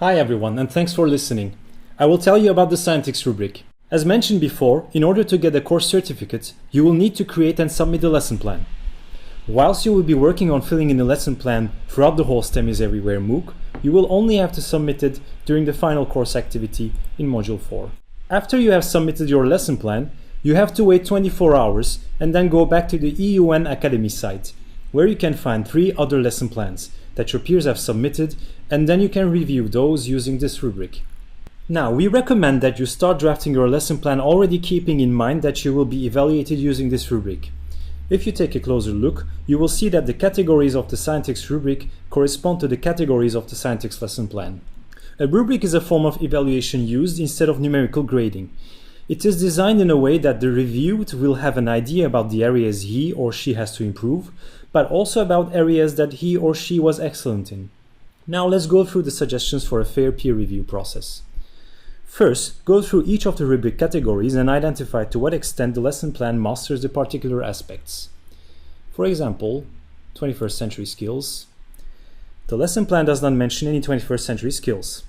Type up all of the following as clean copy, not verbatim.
Hi everyone, and thanks for listening. I will tell you about the Scientix Rubric. As mentioned before, in order to get a course certificate, you will need to create and submit a lesson plan. Whilst you will be working on filling in the lesson plan throughout the whole STEM is Everywhere MOOC, you will only have to submit it during the final course activity in Module 4. After you have submitted your lesson plan, you have to wait 24 hours and then go back to the EUN Academy site, where you can find 3 other lesson plans that your peers have submitted, and then you can review those using this rubric. Now, we recommend that you start drafting your lesson plan already keeping in mind that you will be evaluated using this rubric. If you take a closer look, you will see that the categories of the Scientix rubric correspond to the categories of the Scientix lesson plan. A rubric is a form of evaluation used instead of numerical grading. It is designed in a way that the reviewed will have an idea about the areas he or she has to improve, but also about areas that he or she was excellent in. Now let's go through the suggestions for a fair peer review process. First, go through each of the rubric categories and identify to what extent the lesson plan masters the particular aspects. For example, 21st century skills. The lesson plan does not mention any 21st century skills.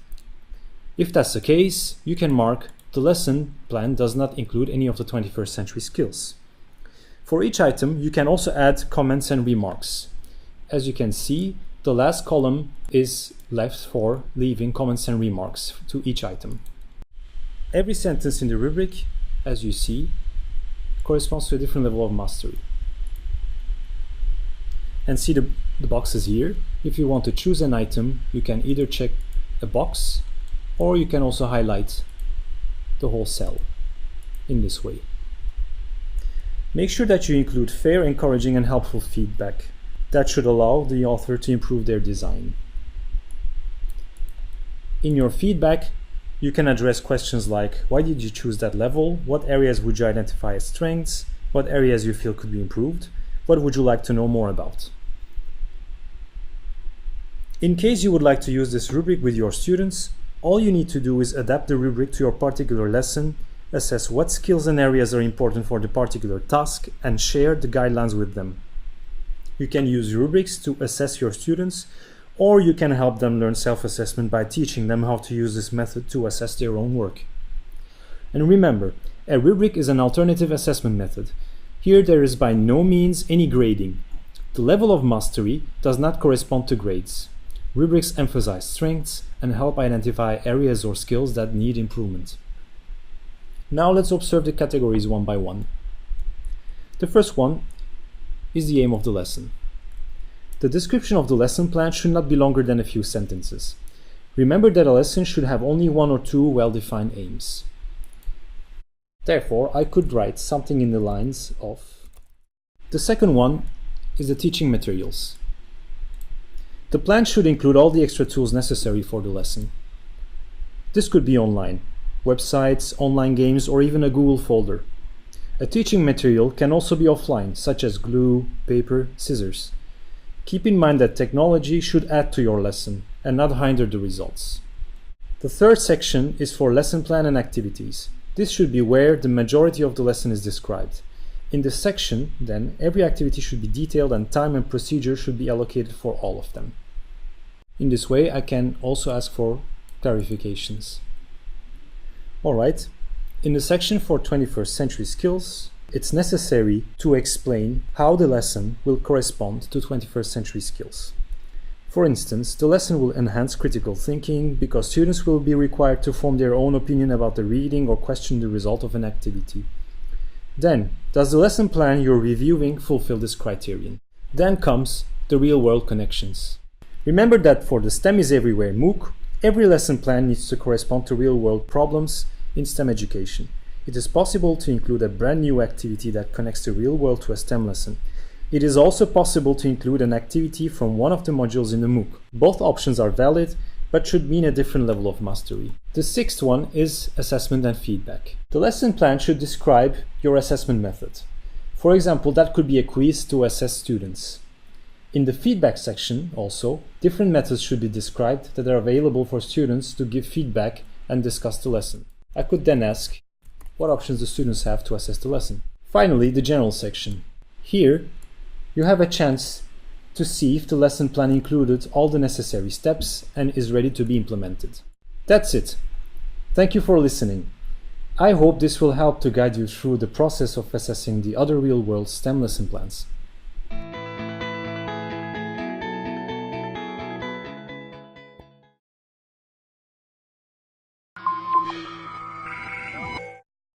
If that's the case, you can mark the lesson plan does not include any of the 21st century skills. For each item, you can also add comments and remarks. As you can see, the last column is left for leaving comments and remarks to each item. Every sentence in the rubric, as you see, corresponds to a different level of mastery. And see the boxes here. If you want to choose an item, you can either check a box or you can also highlight the whole cell in this way. Make sure that you include fair, encouraging and helpful feedback. That should allow the author to improve their design. In your feedback, you can address questions like, why did you choose that level? What areas would you identify as strengths? What areas you feel could be improved? What would you like to know more about? In case you would like to use this rubric with your students, all you need to do is adapt the rubric to your particular lesson, assess what skills and areas are important for the particular task, and share the guidelines with them. You can use rubrics to assess your students, or you can help them learn self-assessment by teaching them how to use this method to assess their own work. And remember, a rubric is an alternative assessment method. Here there is by no means any grading. The level of mastery does not correspond to grades. Rubrics emphasize strengths and help identify areas or skills that need improvement. Now let's observe the categories one by one. The first one is the aim of the lesson. The description of the lesson plan should not be longer than a few sentences. Remember that a lesson should have only 1 or 2 well-defined aims. Therefore, I could write something in the lines of... The second one is the teaching materials. The plan should include all the extra tools necessary for the lesson. This could be online, websites, online games, or even a Google folder. A teaching material can also be offline, such as glue, paper, scissors. Keep in mind that technology should add to your lesson and not hinder the results. The third section is for lesson plan and activities. This should be where the majority of the lesson is described. In this section, then, every activity should be detailed and time and procedure should be allocated for all of them. In this way, I can also ask for clarifications. Alright, in the section for 21st century skills, it's necessary to explain how the lesson will correspond to 21st century skills. For instance, the lesson will enhance critical thinking because students will be required to form their own opinion about the reading or question the result of an activity. Then, does the lesson plan you're reviewing fulfill this criterion? Then comes the real-world connections. Remember that for the STEM is Everywhere MOOC, every lesson plan needs to correspond to real-world problems in STEM education. It is possible to include a brand new activity that connects the real world to a STEM lesson. It is also possible to include an activity from one of the modules in the MOOC. Both options are valid, but should mean a different level of mastery. The sixth one is assessment and feedback. The lesson plan should describe your assessment method. For example, that could be a quiz to assess students. In the feedback section, also, different methods should be described that are available for students to give feedback and discuss the lesson. I could then ask what options the students have to assess the lesson. Finally, the general section. Here, you have a chance to see if the lesson plan included all the necessary steps and is ready to be implemented. That's it. Thank you for listening. I hope this will help to guide you through the process of assessing the other real-world STEM lesson plans.